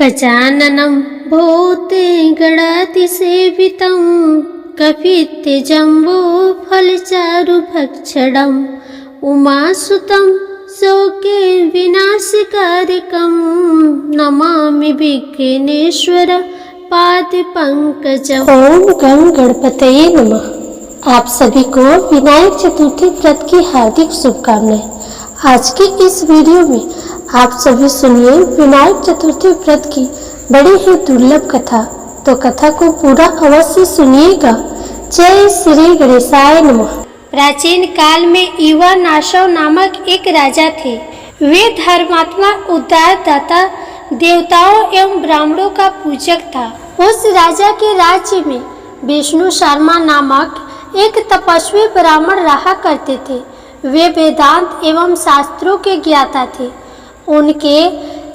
गजाननं भूतगणातिसेवितं कपित्थजम्बूफलचारुभक्षणम् उमासुतं शोके विनाशकारकं नमामि विघ्नेश्वर पादपंकजम्। ओम गं गणपतये नमः। आप सभी को विनायक चतुर्थी व्रत की हार्दिक शुभकामनाएं। आज की इस वीडियो में आप सभी सुनिए विनायक चतुर्थी व्रत की बड़ी ही दुर्लभ कथा। तो कथा को पूरा अवश्य सुनिएगा। जय श्री गणेशाय नमः। प्राचीन काल में युवा नाशव नामक एक राजा थे। वे धर्मात्मा, उद्धारदाता, देवताओं एवं ब्राह्मणों का पूजक था। उस राजा के राज्य में विष्णु शर्मा नामक एक तपस्वी ब्राह्मण रहा करते थे। वे वेदांत एवं शास्त्रों के ज्ञाता थे। उनके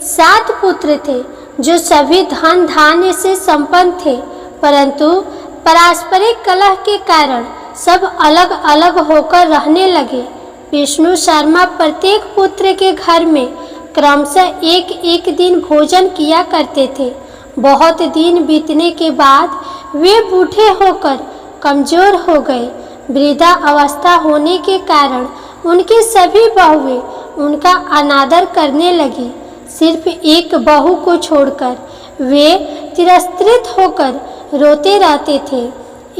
7 पुत्र थे जो सभी धन धान्य से संपन्न थे, परंतु पारस्परिक कलह के कारण सब अलग अलग होकर रहने लगे। विष्णु शर्मा प्रत्येक पुत्र के घर में क्रमशः एक एक दिन भोजन किया करते थे। बहुत दिन बीतने के बाद वे बूढ़े होकर कमजोर हो गए। वृद्धा अवस्था होने के कारण उनकी सभी बहुएं उनका अनादर करने लगी। सिर्फ एक बहू को छोड़कर वे तिरस्कृत होकर रोते रहते थे।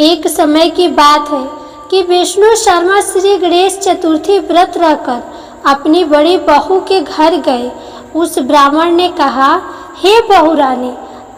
एक समय की बात है कि विष्णु शर्मा श्री गणेश चतुर्थी व्रत रखकर अपनी बड़ी बहू के घर गए। उस ब्राह्मण ने कहा, हे बहू रानी,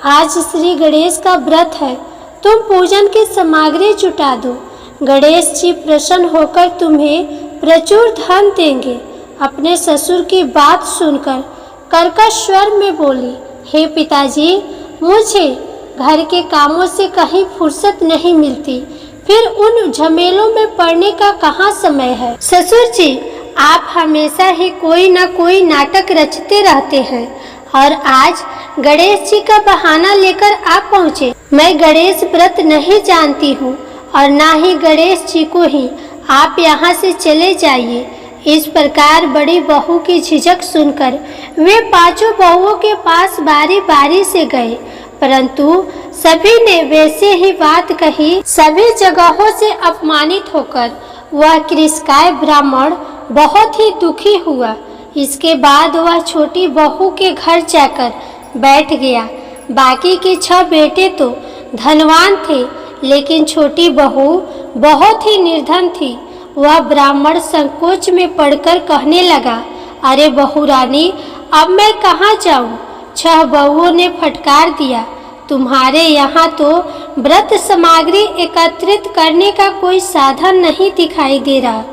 आज श्री गणेश का व्रत है, तुम पूजन की सामग्री जुटा दो। गणेश जी प्रसन्न होकर तुम्हें प्रचुर धन देंगे। अपने ससुर की बात सुनकर कर्कश स्वर में बोली, हे पिताजी, मुझे घर के कामों से कहीं फुर्सत नहीं मिलती, फिर उन झमेलों में पड़ने का कहाँ समय है। ससुर जी, आप हमेशा ही कोई न कोई नाटक रचते रहते हैं और आज गणेश जी का बहाना लेकर आप पहुँचे। मैं गणेश व्रत नहीं जानती हूँ और ना ही गणेश जी को ही, आप यहाँ से चले जाइए। इस प्रकार बड़ी बहू की झिझक सुनकर वे 5 बहुओं के पास बारी बारी से गए, परंतु सभी ने वैसे ही बात कही। सभी जगहों से अपमानित होकर वह कृषकाय ब्राह्मण बहुत ही दुखी हुआ। इसके बाद वह छोटी बहू के घर जाकर बैठ गया। बाकी के 6 बेटे तो धनवान थे, लेकिन छोटी बहू बहुत ही निर्धन थी। वह ब्राह्मण संकोच में पड़कर कहने लगा, अरे बहू रानी, अब मैं कहाँ जाऊँ। 6 बहुओं ने फटकार दिया, तुम्हारे यहाँ तो व्रत सामग्री एकत्रित करने का कोई साधन नहीं दिखाई दे रहा।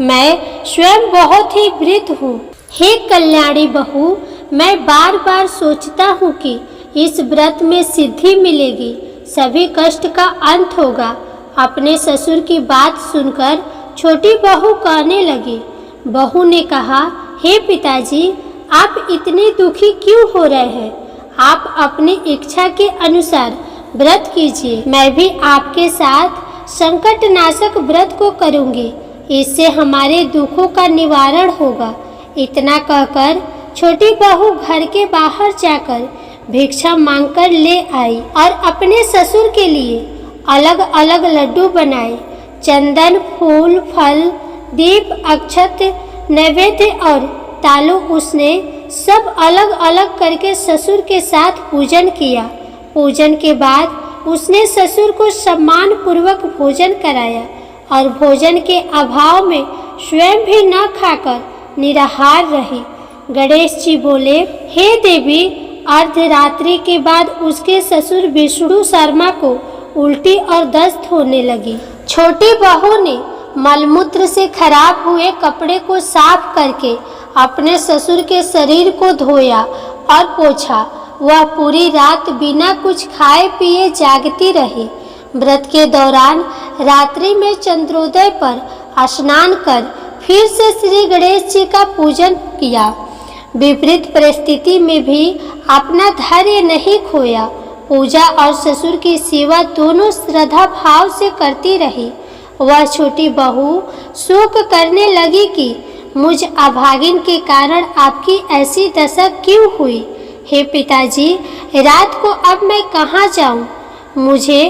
मैं स्वयं बहुत ही वृद्ध हूँ। हे कल्याणी बहू, मैं बार बार सोचता हूँ कि इस व्रत में सिद्धि मिलेगी, सभी कष्ट का अंत होगा। अपने ससुर की बात सुनकर छोटी बहू कहने लगी। बहू ने कहा, हे पिताजी, आप इतने दुखी क्यों हो रहे हैं? आप अपनी इच्छा के अनुसार व्रत कीजिए। मैं भी आपके साथ संकटनाशक व्रत को करूंगी, इससे हमारे दुखों का निवारण होगा। इतना कहकर छोटी बहू घर के बाहर जाकर भिक्षा मांगकर ले आई और अपने ससुर के लिए अलग अलग लड्डू बनाए। चंदन, फूल, फल, दीप, अक्षत, नैवेद्य और तालु उसने सब अलग अलग करके ससुर के साथ पूजन किया। पूजन के बाद उसने ससुर को सम्मान पूर्वक भोजन कराया और भोजन के अभाव में स्वयं भी न खाकर निराहार रही। गणेश जी बोले, हे देवी, अर्धरात्रि के बाद उसके ससुर विष्णु शर्मा को उल्टी और दस्त होने लगी। छोटी बहू ने मलमूत्र से खराब हुए कपड़े को साफ करके अपने ससुर के शरीर को धोया और पोंछा। वह पूरी रात बिना कुछ खाए पिए जागती रही। व्रत के दौरान रात्रि में चंद्रोदय पर स्नान कर फिर से श्री गणेश जी का पूजन किया। विपरीत परिस्थिति में भी अपना धैर्य नहीं खोया। पूजा और ससुर की सेवा दोनों श्रद्धा भाव से करती रही। वह छोटी बहू शोक करने लगी कि मुझ अभागिन के कारण आपकी ऐसी दशा क्यों हुई। हे पिताजी, रात को अब मैं कहाँ जाऊँ? मुझे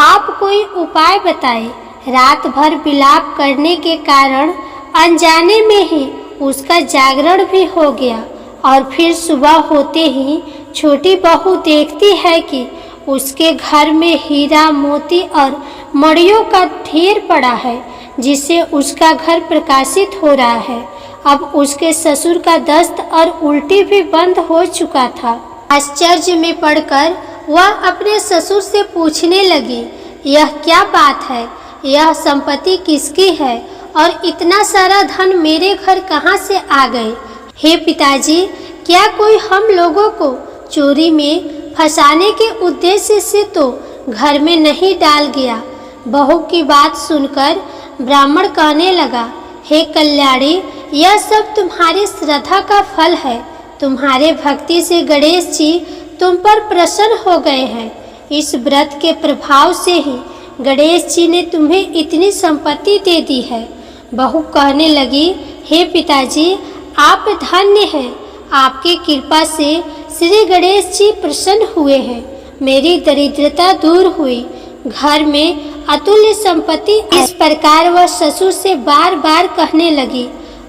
आप कोई उपाय बताएं। रात भर विलाप करने के कारण अनजाने में ही उसका जागरण भी हो गया और फिर सुबह होते ही छोटी बहू देखती है कि उसके घर में हीरा मोती और मड़ियों का ढेर पड़ा है, जिससे उसका घर प्रकाशित हो रहा है। अब उसके ससुर का दस्त और उल्टी भी बंद हो चुका था। आश्चर्य में पड़कर वह अपने ससुर से पूछने लगी, यह क्या बात है? यह संपत्ति किसकी है और इतना सारा धन मेरे घर कहाँ से आ गए? हे पिताजी, क्या कोई हम लोगों को चोरी में फंसाने के उद्देश्य से तो घर में नहीं डाल गया? बहू की बात सुनकर ब्राह्मण कहने लगा, हे कल्याणी, यह सब तुम्हारी श्रद्धा का फल है। तुम्हारे भक्ति से गणेश जी तुम पर प्रसन्न हो गए हैं। इस व्रत के प्रभाव से ही गणेश जी ने तुम्हें इतनी संपत्ति दे दी है। बहू कहने लगी, हे पिताजी, आप धन्य हैं। आपकी कृपा से श्री गणेश जी प्रसन्न हुए हैं। मेरी दरिद्रता दूर हुई, घर में अतुल्य संपत्ति। इस प्रकार वह ससुर से बार बार कहने लगी।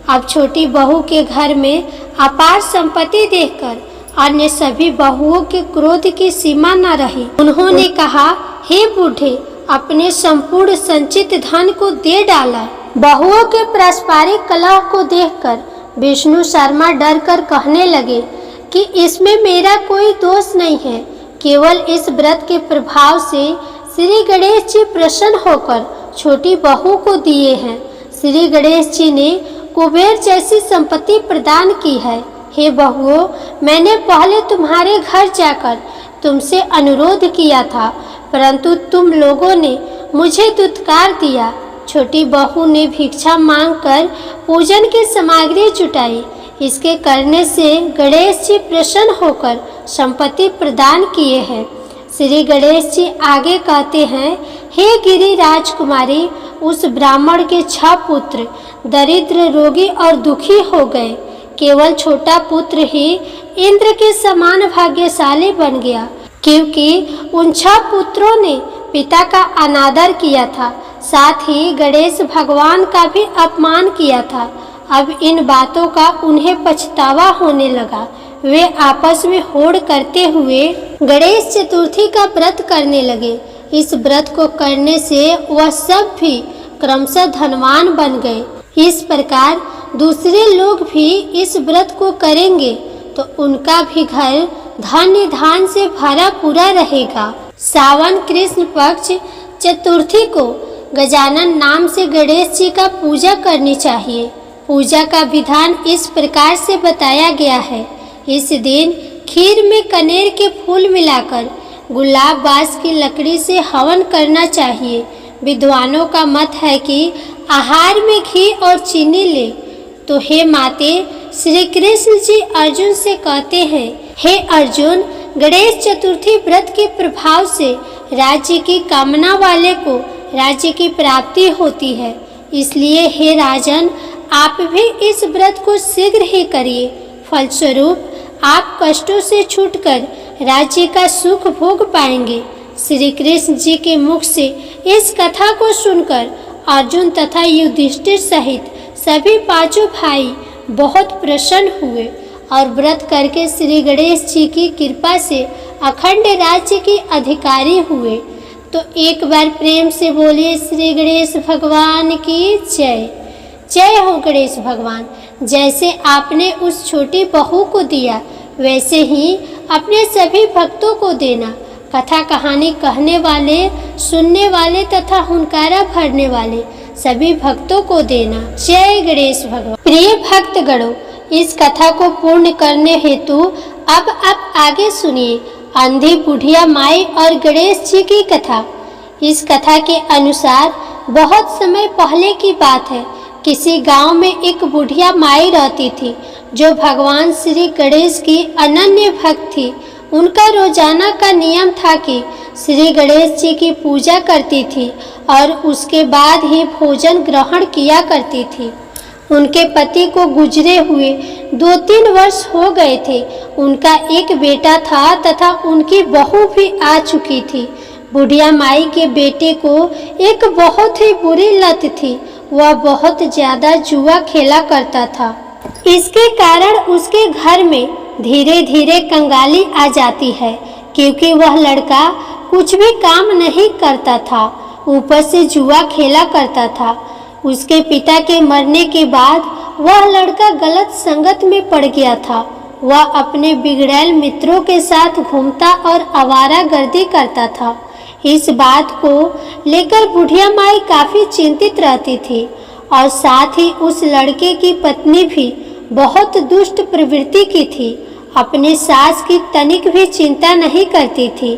अब छोटी बहू के घर में अपार संपत्ति देखकर अन्य सभी बहुओं के क्रोध की सीमा न रही। उन्होंने कहा, हे बूढ़े, अपने संपूर्ण संचित धन को दे डाला। बहुओं के पारस्परिक कलह को देखकर विष्णु शर्मा डर कर कहने लगे कि इसमें मेरा कोई दोष नहीं है, केवल इस व्रत के प्रभाव से श्री गणेश जी प्रसन्न होकर छोटी बहू को दिए हैं। श्री गणेश जी ने कुबेर जैसी संपत्ति प्रदान की है। हे बहुओं, मैंने पहले तुम्हारे घर जाकर तुमसे अनुरोध किया था, परंतु तुम लोगों ने मुझे दुत्कार दिया। छोटी बहू ने भिक्षा मांगकर पूजन की सामग्री जुटाई। इसके करने से गणेश जी प्रसन्न होकर संपत्ति प्रदान किए हैं। श्री गणेश जी आगे कहते हैं, हे गिरी राजकुमारी, उस ब्राह्मण के 6 पुत्र दरिद्र, रोगी और दुखी हो गए। केवल छोटा पुत्र ही इंद्र के समान भाग्यशाली बन गया, क्योंकि उन 6 पुत्रों ने पिता का अनादर किया था, साथ ही गणेश भगवान का भी अपमान किया था। अब इन बातों का उन्हें पछतावा होने लगा। वे आपस में होड़ करते हुए गणेश चतुर्थी का व्रत करने लगे। इस व्रत को करने से वह सब भी क्रमशः धनवान बन गए। इस प्रकार दूसरे लोग भी इस व्रत को करेंगे तो उनका भी घर धन्य धान से भरा पूरा रहेगा। सावन कृष्ण पक्ष चतुर्थी को गजानन नाम से गणेश जी का पूजा करनी चाहिए। पूजा का विधान इस प्रकार से बताया गया है। इस दिन खीर में कनेर के फूल मिलाकर गुलाब बास की लकड़ी से हवन करना चाहिए। विद्वानों का मत है कि आहार में घी और चीनी ले। तो हे माते, श्री कृष्ण जी अर्जुन से कहते हैं, हे अर्जुन, गणेश चतुर्थी व्रत के प्रभाव से राज्य की कामना वाले को राज्य की प्राप्ति होती है। इसलिए हे राजन, आप भी इस व्रत को शीघ्र ही करिए। फलस्वरूप आप कष्टों से छूटकर राज्य का सुख भोग पाएंगे। श्री कृष्ण जी के मुख से इस कथा को सुनकर अर्जुन तथा युधिष्ठिर सहित सभी 5 भाई बहुत प्रसन्न हुए और व्रत करके श्री गणेश जी की कृपा से अखंड राज्य के अधिकारी हुए। तो एक बार प्रेम से बोलिए श्री गणेश भगवान की जय। जय हो गणेश भगवान। जैसे आपने उस छोटी बहू को दिया, वैसे ही अपने सभी भक्तों को देना। कथा कहानी कहने वाले, सुनने वाले तथा हुनकारा भरने वाले सभी भक्तों को देना। जय गणेश भगवान। प्रिय भक्तगणों, इस कथा को पूर्ण करने हेतु अब आप आगे सुनिए अंधी बुढ़िया माई और गणेश जी की कथा। इस कथा के अनुसार बहुत समय पहले की बात है। किसी गांव में एक बुढ़िया माई रहती थी जो भगवान श्री गणेश की अनन्य भक्त थी। उनका रोजाना का नियम था कि श्री गणेश जी की पूजा करती थी और उसके बाद ही भोजन ग्रहण किया करती थी। उनके पति को गुजरे हुए 2-3 वर्ष हो गए थे। उनका एक बेटा था तथा उनकी बहू भी आ चुकी थी। बुढ़िया माई के बेटे को एक बहुत ही बुरी लत थी। वह बहुत ज्यादा जुआ खेला करता था। इसके कारण उसके घर में धीरे धीरे कंगाली आ जाती है, क्योंकि वह लड़का कुछ भी काम नहीं करता था, ऊपर से जुआ खेला करता था। उसके पिता के मरने के बाद वह लड़का गलत संगत में पड़ गया था। वह अपने बिगड़ैल मित्रों के साथ घूमता और आवारागर्दी करता था। इस बात को लेकर बुढ़िया माई काफी चिंतित रहती थी और साथ ही उस लड़के की पत्नी भी बहुत दुष्ट प्रवृत्ति की थी। अपने सास की तनिक भी चिंता नहीं करती थी।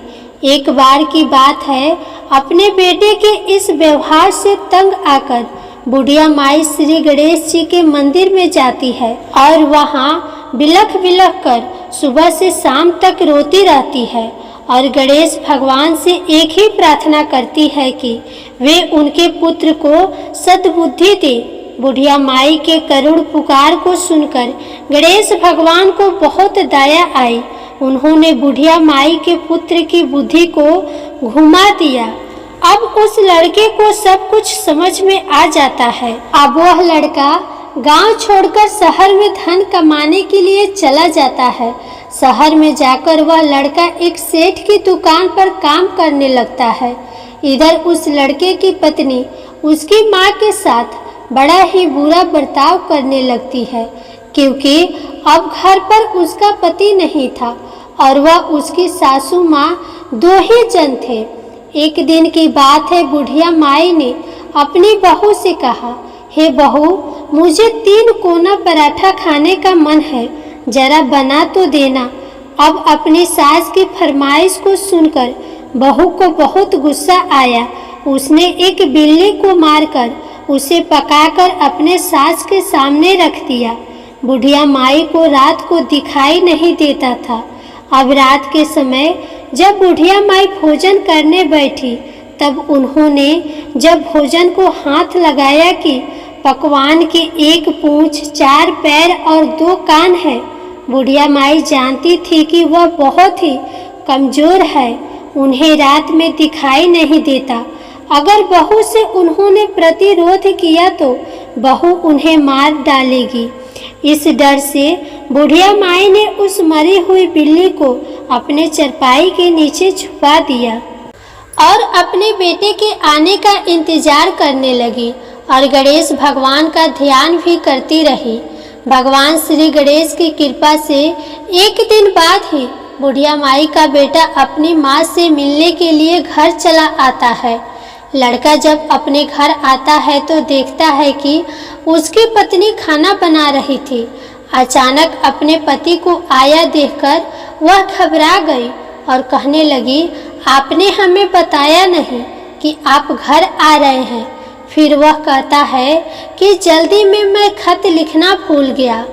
एक बार की बात है, अपने बेटे के इस व्यवहार से तंग आकर बुढ़िया माई श्री गणेश जी के मंदिर में जाती है और वहाँ बिलख बिलख कर सुबह से शाम तक रोती रहती है और गणेश भगवान से एक ही प्रार्थना करती है कि वे उनके पुत्र को सद्बुद्धि दे। बुढ़िया माई के करुण पुकार को सुनकर गणेश भगवान को बहुत दया आई। उन्होंने बुढ़िया माई के पुत्र की बुद्धि को घुमा दिया। अब उस लड़के को सब कुछ समझ में आ जाता है। अब वह लड़का गांव छोड़कर शहर में धन कमाने के लिए चला जाता है। शहर में जाकर वह लड़का एक सेठ की दुकान पर काम करने लगता है। इधर उस लड़के की पत्नी उसकी माँ के साथ बड़ा ही बुरा बर्ताव करने लगती है, क्योंकि अब घर पर उसका पति नहीं था और वह उसकी सासू माँ 2 ही जन थे। एक दिन की बात है, बुढ़िया माई ने अपनी बहू से कहा, हे बहू, मुझे 3 कोना पराठा खाने का मन है, जरा बना तो देना। अब अपनी सास की फरमाइश को सुनकर बहू को बहुत गुस्सा आया। उसने एक बिल्ली को मारकर उसे पकाकर अपने सास के सामने रख दिया। बुढ़िया माई को रात को दिखाई नहीं देता था। अब रात के समय जब बुढ़िया माई भोजन करने बैठी, तब उन्होंने जब भोजन को हाथ लगाया कि पकवान की 1 पूंछ, 4 पैर और 2 कान है। बुढ़िया माई जानती थी कि वह बहुत ही कमजोर है, उन्हें रात में दिखाई नहीं देता। अगर बहू से उन्होंने प्रतिरोध किया तो बहू उन्हें मार डालेगी। इस डर से बुढ़िया माई ने उस मरी हुई बिल्ली को अपने चरपाई के नीचे छुपा दिया और अपने बेटे के आने का इंतजार करने लगी और गणेश भगवान का ध्यान भी करती रही। भगवान श्री गणेश की कृपा से एक दिन बाद ही बुढ़िया माई का बेटा अपनी माँ से मिलने के लिए घर चला आता है। लड़का जब अपने घर आता है तो देखता है कि उसकी पत्नी खाना बना रही थी। अचानक अपने पति को आया देखकर वह घबरा गई और कहने लगी, आपने हमें बताया नहीं कि आप घर आ रहे हैं। फिर वह कहता है कि जल्दी में मैं खत लिखना भूल गया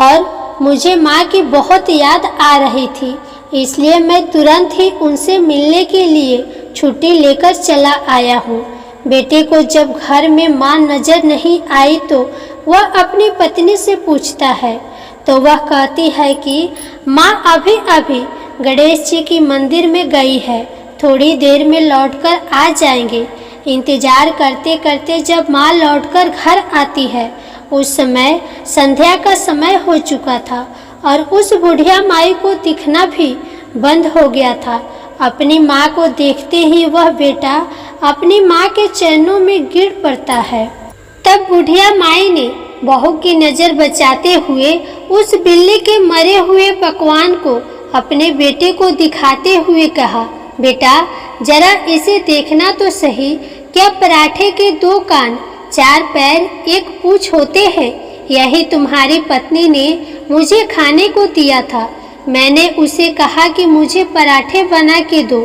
और मुझे माँ की बहुत याद आ रही थी, इसलिए मैं तुरंत ही उनसे मिलने के लिए छुट्टी लेकर चला आया हूँ। बेटे को जब घर में माँ नजर नहीं आई तो वह अपनी पत्नी से पूछता है, तो वह कहती है कि माँ अभी अभी गणेश जी की मंदिर में गई है, थोड़ी देर में लौटकर आ जाएंगे। इंतजार करते करते जब माँ लौटकर घर आती है, उस समय संध्या का समय हो चुका था और उस बुढ़िया माई को दिखना भी बंद हो गया था। अपनी माँ को देखते ही वह बेटा अपनी माँ के चरणों में गिर पड़ता है। तब बुढ़िया माई ने बहू की नज़र बचाते हुए उस बिल्ली के मरे हुए पकवान को अपने बेटे को दिखाते हुए कहा, बेटा जरा इसे देखना तो सही, क्या पराठे के 2 कान, 4 पैर, 1 पूंछ होते हैं? यही तुम्हारी पत्नी ने मुझे खाने को दिया था। मैंने उसे कहा कि मुझे पराठे बना के दो,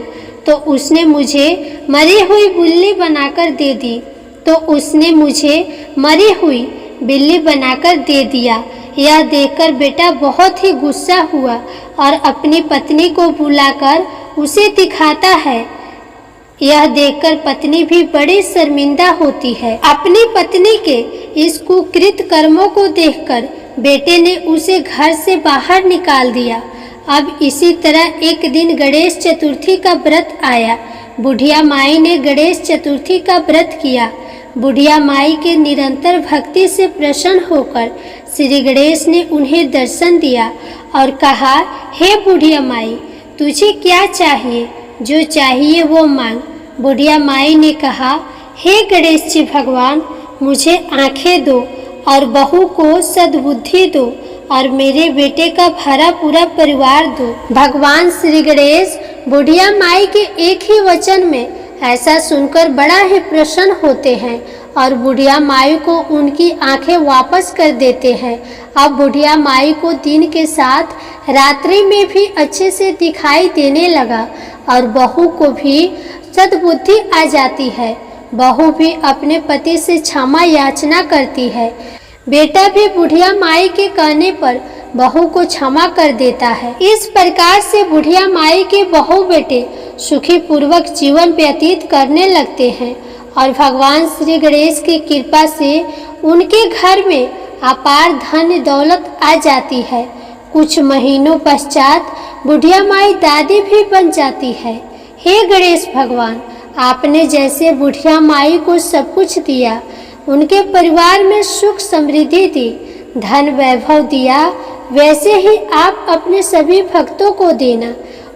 तो उसने मुझे मरी हुई बिल्ली बनाकर दे दी, तो उसने मुझे मरी हुई बिल्ली बनाकर दे दिया। यह देखकर बेटा बहुत ही गुस्सा हुआ और अपनी पत्नी को बुलाकर उसे दिखाता है यह देखकर पत्नी भी बड़ी शर्मिंदा होती है। अपनी पत्नी के इस कुकृत कर्मों को देखकर बेटे ने उसे घर से बाहर निकाल दिया। अब इसी तरह एक दिन गणेश चतुर्थी का व्रत आया। बुढ़िया माई ने गणेश चतुर्थी का व्रत किया। बुढ़िया माई के निरंतर भक्ति से प्रसन्न होकर श्री गणेश ने उन्हें दर्शन दिया और कहा, हे बुढ़िया माई, तुझे क्या चाहिए? जो चाहिए वो मांग। बुढ़िया माई ने कहा, हे गणेश जी भगवान, मुझे आंखें दो और बहू को सद्बुद्धि दो और मेरे बेटे का भरा पूरा परिवार दो। भगवान श्री गणेश बुढ़िया माई के एक ही वचन में ऐसा सुनकर बड़ा ही प्रसन्न होते हैं और बुढ़िया माई को उनकी आंखें वापस कर देते हैं। अब बुढ़िया माई को दिन के साथ रात्रि में भी अच्छे से दिखाई देने लगा और बहू को भी सद्बुद्धि आ जाती है। बहू भी अपने पति से क्षमा याचना करती है। बेटा भी बुढ़िया माई के कहने पर बहू को क्षमा कर देता है। इस प्रकार से बुढ़िया माई के बहू बेटे सुखी पूर्वक जीवन व्यतीत करने लगते हैं और भगवान श्री गणेश की कृपा से उनके घर में अपार धन दौलत आ जाती है। कुछ महीनों पश्चात बुढ़िया माई दादी भी बन जाती है। हे गणेश भगवान, आपने जैसे बुढ़िया माई को सब कुछ दिया, उनके परिवार में सुख समृद्धि दी, धन वैभव दिया, वैसे ही आप अपने सभी भक्तों को देना।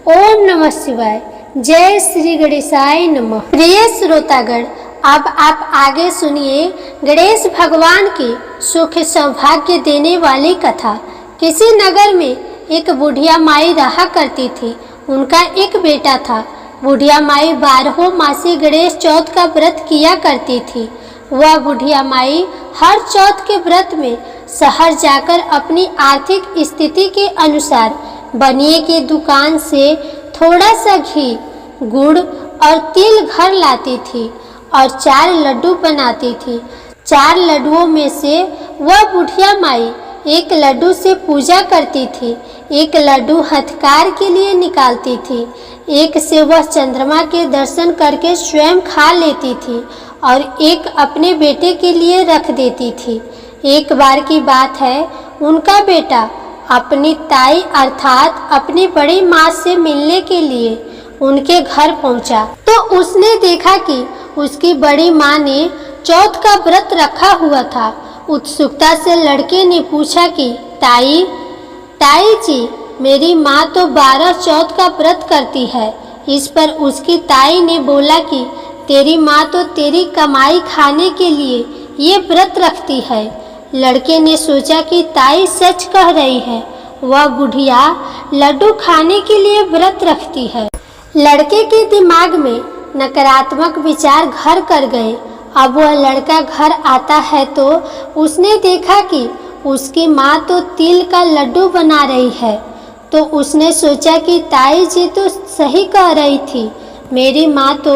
ओम नमः शिवाय। जय श्री गणेशाय नमः। प्रिय श्रोतागण, अब आप आगे सुनिए गणेश भगवान की सुख सौभाग्य देने वाली कथा। किसी नगर में एक बुढ़िया माई रहा करती थी। उनका एक बेटा था। बुढ़िया माई 12 मासी गणेश चौथ का व्रत किया करती थी। वह बुढ़िया माई हर चौथ के व्रत में शहर जाकर अपनी आर्थिक स्थिति के अनुसार बनिए की दुकान से थोड़ा सा घी, गुड़ और तिल घर लाती थी और 4 लड्डू बनाती थी। 4 लड्डुओं में से वह बुढ़िया माई एक लड्डू से पूजा करती थी, एक लड्डू हथकार के लिए निकालती थी, एक से वह चंद्रमा के दर्शन करके स्वयं खा लेती थी और एक अपने बेटे के लिए रख देती थी। एक बार की बात है, उनका बेटा अपनी ताई अर्थात अपनी बड़ी माँ से मिलने के लिए उनके घर पहुंचा तो उसने देखा कि उसकी बड़ी माँ ने चौथ का व्रत रखा हुआ था। उत्सुकता से लड़के ने पूछा कि ताई जी, मेरी माँ तो 12 चौथ का व्रत करती है। इस पर उसकी ताई ने बोला कि तेरी माँ तो तेरी कमाई खाने के लिए ये व्रत रखती है। लड़के ने सोचा कि ताई सच कह रही है, वह बुढ़िया लड्डू खाने के लिए व्रत रखती है। लड़के के दिमाग में नकारात्मक विचार घर कर गए। अब वह लड़का घर आता है तो उसने देखा कि उसकी माँ तो तिल का लड्डू बना रही है। तो उसने सोचा कि ताई जी तो सही कह रही थी, मेरी माँ तो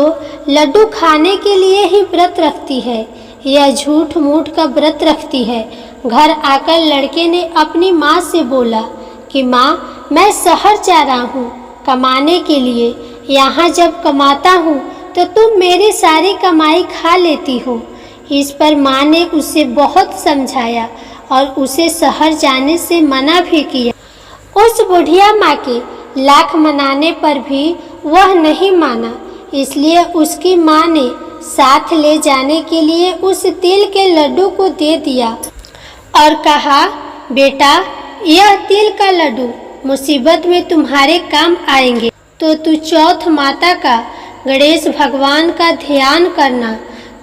लड्डू खाने के लिए ही व्रत रखती है, यह झूठ मूठ का व्रत रखती है। घर आकर लड़के ने अपनी माँ से बोला कि माँ, मैं शहर जा रहा हूँ कमाने के लिए। यहाँ जब कमाता हूँ तो तुम मेरी सारी कमाई खा लेती हो। इस पर माँ ने उसे बहुत समझाया और उसे शहर जाने से मना भी किया। उस बुढ़िया माँ के लाख मनाने पर भी वह नहीं माना। इसलिए उसकी माँ ने साथ ले जाने के लिए उस तिल के लड्डू को दे दिया और कहा, बेटा, यह तिल का लड्डू मुसीबत में तुम्हारे काम आएंगे, तो तू चौथ माता का, गणेश भगवान का ध्यान करना,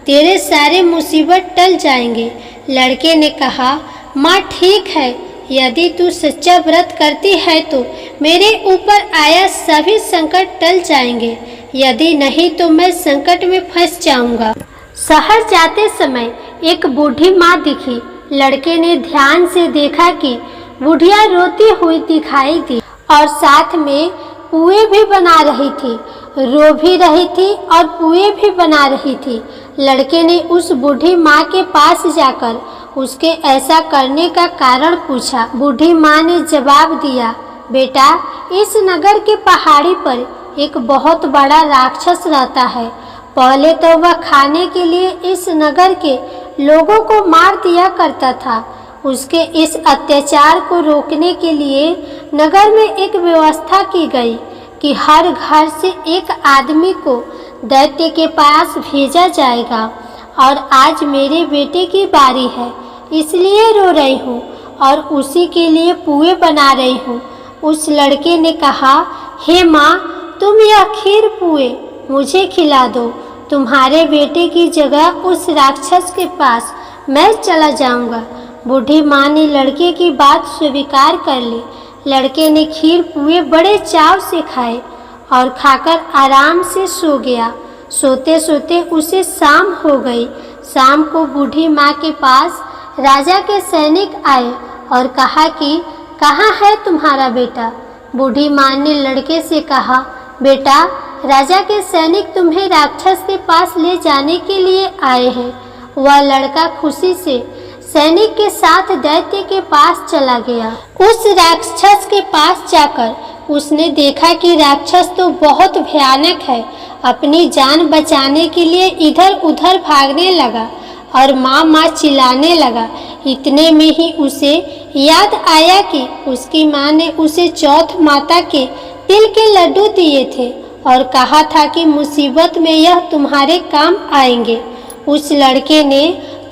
तेरे सारे मुसीबत टल जाएंगे। लड़के ने कहा, माँ ठीक है, यदि तू सच्चा व्रत करती है तो मेरे ऊपर आया सभी संकट टल जाएंगे, यदि नहीं तो मैं संकट में फंस जाऊंगा। शहर जाते समय एक बूढ़ी माँ दिखी। लड़के ने ध्यान से देखा कि बुढ़िया रोती हुई दिखाई दी और साथ में पुए भी बना रही थी, रो भी रही थी और पुए भी बना रही थी। लड़के ने उस बूढ़ी माँ के पास जाकर उसके ऐसा करने का कारण पूछा। बूढ़ी माँ ने जवाब दिया, बेटा, इस नगर के पहाड़ी पर एक बहुत बड़ा राक्षस रहता है। पहले तो वह खाने के लिए इस नगर के लोगों को मार दिया करता था। उसके इस अत्याचार को रोकने के लिए नगर में एक व्यवस्था की गई कि हर घर से एक आदमी को दैत्य के पास भेजा जाएगा। और आज मेरे बेटे की बारी है, इसलिए रो रही हूँ और उसी के लिए पुए बना रही हूँ। उस लड़के ने कहा, हे माँ, तुम यह खीर पुए मुझे खिला दो। तुम्हारे बेटे की जगह उस राक्षस के पास मैं चला जाऊंगा। बूढ़ी माँ ने लड़के की बात स्वीकार कर ली। लड़के ने खीर पुए बड़े चाव से खाए और खाकर आराम से सो गया। सोते सोते उसे शाम हो गई। शाम को बूढ़ी माँ के पास राजा के सैनिक आए और कहा कि कहाँ है तुम्हारा बेटा। बूढ़ी माँ ने लड़के से कहा, बेटा, राजा के सैनिक तुम्हें राक्षस के पास ले जाने के लिए आए हैं। वह लड़का खुशी से सैनिक के साथ दैत्य के पास चला गया। उस राक्षस के पास जाकर उसने देखा कि राक्षस तो बहुत भयानक है। अपनी जान बचाने के लिए इधर उधर भागने लगा और माँ माँ चिल्लाने लगा। इतने में ही उसे याद आया कि उसकी माँ ने उसे चौथ माता के तिल के लड्डू दिए थे और कहा था कि मुसीबत में यह तुम्हारे काम आएंगे। उस लड़के ने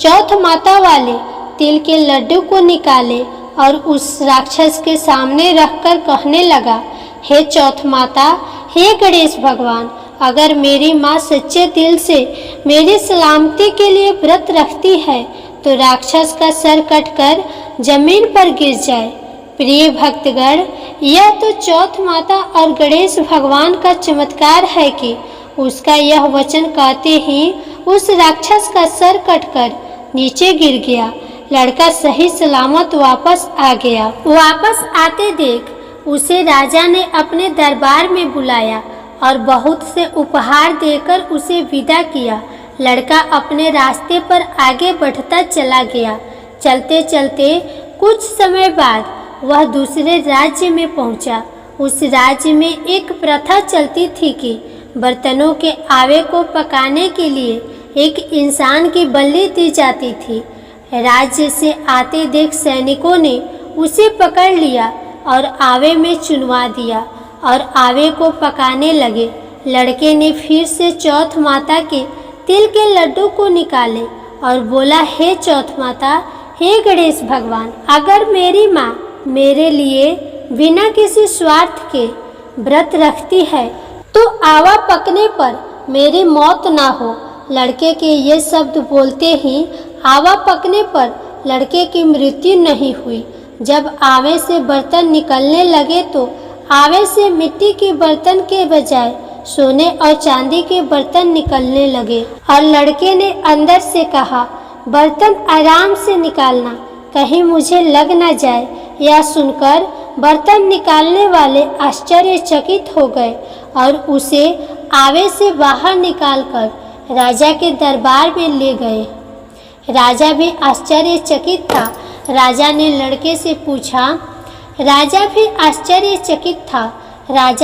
चौथ माता वाले तिल के लड्डू को निकाले और उस राक्षस के सामने रखकर कहने लगा, हे चौथ माता, हे गणेश भगवान, अगर मेरी माँ सच्चे दिल से मेरी सलामती के लिए व्रत रखती है तो राक्षस का सर कटकर जमीन पर गिर जाए। प्रिय भक्तगण, यह तो चौथ माता और गणेश भगवान का चमत्कार है कि उसका यह वचन कहते ही उस राक्षस का सर कटकर नीचे गिर गया। लड़का सही सलामत वापस आ गया। वापस आते देख उसे राजा ने अपने दरबार में बुलाया और बहुत से उपहार देकर उसे विदा किया। लड़का अपने रास्ते पर आगे बढ़ता चला गया। चलते चलते कुछ समय बाद वह दूसरे राज्य में पहुंचा। उस राज्य में एक प्रथा चलती थी कि बर्तनों के आवे को पकाने के लिए एक इंसान की बलि दी जाती थी। राज्य से आते देख सैनिकों ने उसे पकड़ लिया और आवे में चुनवा दिया और आवे को पकाने लगे। लड़के ने फिर से चौथ माता के तिल के लड्डू को निकाले और बोला, हे चौथ माता, हे गणेश भगवान, अगर मेरी माँ मेरे लिए बिना किसी स्वार्थ के व्रत रखती है तो आवा पकने पर मेरी मौत ना हो। लड़के के ये शब्द बोलते ही आवा पकने पर लड़के की मृत्यु नहीं हुई। जब आवे से बर्तन निकलने लगे तो आवे से मिट्टी के बर्तन के बजाय सोने और चांदी के बर्तन निकलने लगे और लड़के ने अंदर से कहा, बर्तन आराम से निकालना, कहीं मुझे लग न जाए। यह सुनकर बर्तन निकालने वाले आश्चर्यचकित हो गए और उसे आवे से बाहर निकालकर राजा के दरबार में ले गए। राजा भी आश्चर्यचकित था। राजा ने लड़के से पूछा, राजा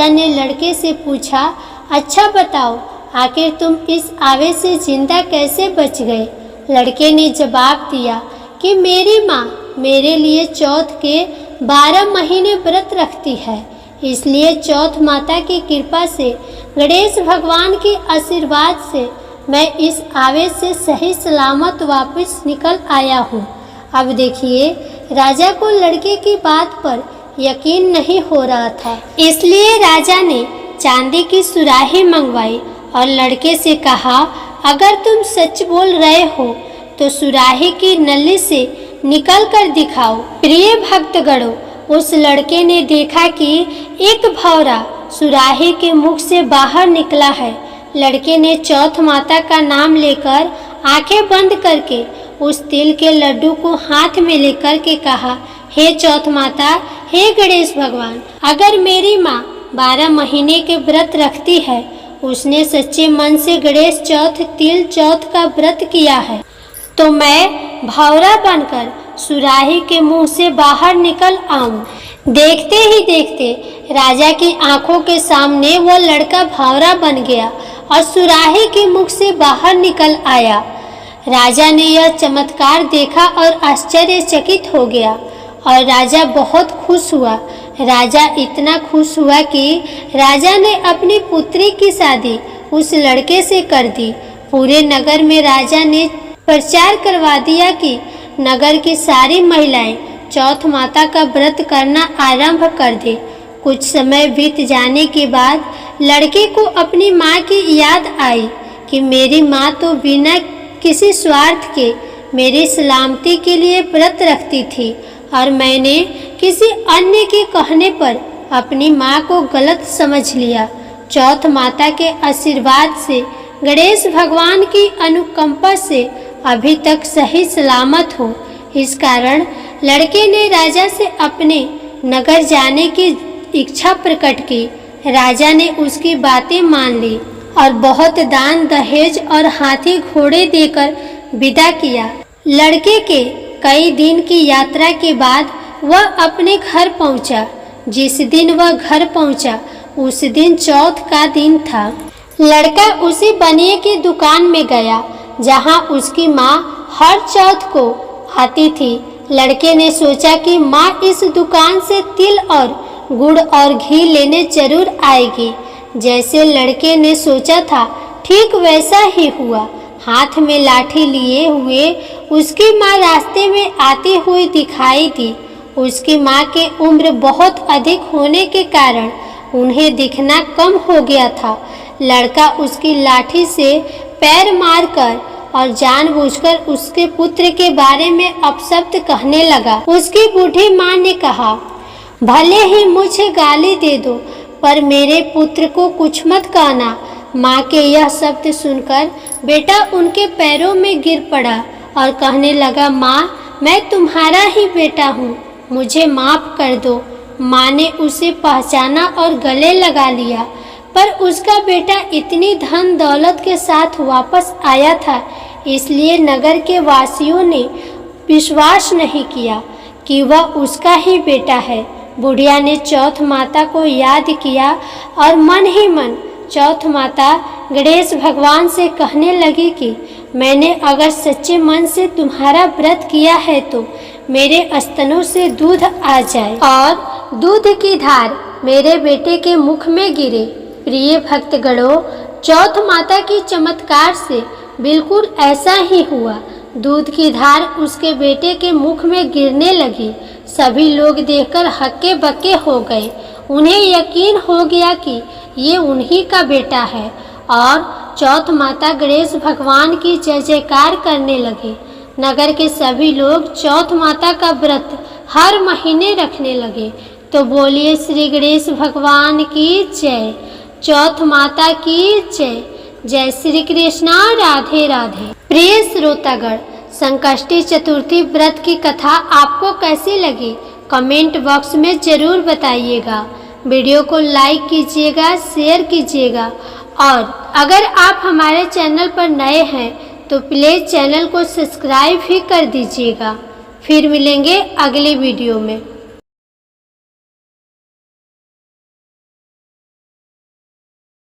ने लड़के से पूछा, अच्छा बताओ, आखिर तुम इस आवे से जिंदा कैसे बच गए? लड़के ने जवाब दिया कि मेरी माँ मेरे लिए चौथ के 12 महीने व्रत रखती है, इसलिए चौथ माता की कृपा से, गणेश भगवान के आशीर्वाद से मैं इस आवे से सही सलामत वापस निकल आया हूँ। अब देखिए, राजा को लड़के की बात पर यकीन नहीं हो रहा था, इसलिए राजा ने चांदी की सुराही मंगवाई और लड़के से कहा, अगर तुम सच बोल रहे हो तो सुराही की नली से निकल कर दिखाओ। प्रिय भक्तगणों, उस लड़के ने देखा कि एक भौरा सुराही के मुख से बाहर निकला है। लड़के ने चौथ माता का नाम लेकर आंखें बंद करके उस तिल के लड्डू को हाथ में लेकर के कहा, हे चौथ माता, हे गणेश भगवान, अगर मेरी माँ 12 महीने के व्रत रखती है, उसने सच्चे मन से गणेश चौथ तिल चौथ का व्रत किया है, तो मैं भौरा बनकर सुराही के मुंह से बाहर निकल आऊं। देखते ही देखते राजा की आंखों के सामने वो लड़का भंवरा बन गया और सुराही के मुख से बाहर निकल आया। राजा ने यह चमत्कार देखा और आश्चर्यचकित हो गया और राजा बहुत खुश हुआ। राजा इतना खुश हुआ कि राजा ने अपनी पुत्री की शादी उस लड़के से कर दी। पूरे नगर में राजा ने प्रचार करवा दिया कि नगर की सारी महिलाएं चौथ माता का व्रत करना आरंभ कर दे। कुछ समय बीत जाने के बाद लड़के को अपनी माँ की याद आई कि मेरी माँ तो बिना किसी स्वार्थ के मेरी सलामती के लिए व्रत रखती थी और मैंने किसी अन्य के कहने पर अपनी माँ को गलत समझ लिया। चौथ माता के आशीर्वाद से, गणेश भगवान की अनुकंपा से अभी तक सही सलामत हो। इस कारण लड़के ने राजा से अपने नगर जाने की इच्छा प्रकट की। राजा ने उसकी बातें मान ली और बहुत दान दहेज और हाथी घोड़े देकर विदा किया। लड़के के कई दिन की यात्रा के बाद वह अपने घर पहुंचा। जिस दिन वह घर पहुंचा उस दिन चौथ का दिन था। लड़का उसी बनिए की दुकान में गया जहां उसकी माँ हर चौथ को आती थी। लड़के ने सोचा कि माँ इस दुकान से तिल और गुड़ और घी लेने जरूर आएगी। जैसे लड़के ने सोचा था ठीक वैसा ही हुआ। हाथ में लाठी लिए हुए उसकी माँ रास्ते में आती हुई दिखाई दी। उसकी माँ की उम्र बहुत अधिक होने के कारण उन्हें दिखना कम हो गया था। लड़का उसकी लाठी से पैर मारकर और जानबूझकर उसके पुत्र के बारे में अपशब्द कहने लगा। उसकी बूढ़ी माँ ने कहा, भले ही मुझे गाली दे दो पर मेरे पुत्र को कुछ मत कहना। माँ के यह शब्द सुनकर बेटा उनके पैरों में गिर पड़ा और कहने लगा, माँ मैं तुम्हारा ही बेटा हूँ, मुझे माफ़ कर दो। माँ ने उसे पहचाना और गले लगा लिया। पर उसका बेटा इतनी धन दौलत के साथ वापस आया था, इसलिए नगर के वासियों ने विश्वास नहीं किया कि वह उसका ही बेटा है। बुढ़िया ने चौथ माता को याद किया और मन ही मन चौथ माता गणेश भगवान से कहने लगी कि मैंने अगर सच्चे मन से तुम्हारा व्रत किया है तो मेरे स्तनों से दूध आ जाए और दूध की धार मेरे बेटे के मुख में गिरे। प्रिय भक्तगणों, चौथ माता की चमत्कार से बिल्कुल ऐसा ही हुआ। दूध की धार उसके बेटे के मुख में गिरने लगी। सभी लोग देखकर हक्के बक्के हो गए। उन्हें यकीन हो गया कि ये उन्हीं का बेटा है और चौथ माता गणेश भगवान की जय जयकार करने लगे। नगर के सभी लोग चौथ माता का व्रत हर महीने रखने लगे। तो बोलिए श्री गणेश भगवान की जय, चौथ माता की जय। जय श्री कृष्णा, राधे राधे। प्रिय श्रोतागण, संकष्टी चतुर्थी व्रत की कथा आपको कैसी लगी कमेंट बॉक्स में जरूर बताइएगा। वीडियो को लाइक कीजिएगा, शेयर कीजिएगा और अगर आप हमारे चैनल पर नए हैं तो प्लीज़ चैनल को सब्सक्राइब भी कर दीजिएगा। फिर मिलेंगे अगले वीडियो में।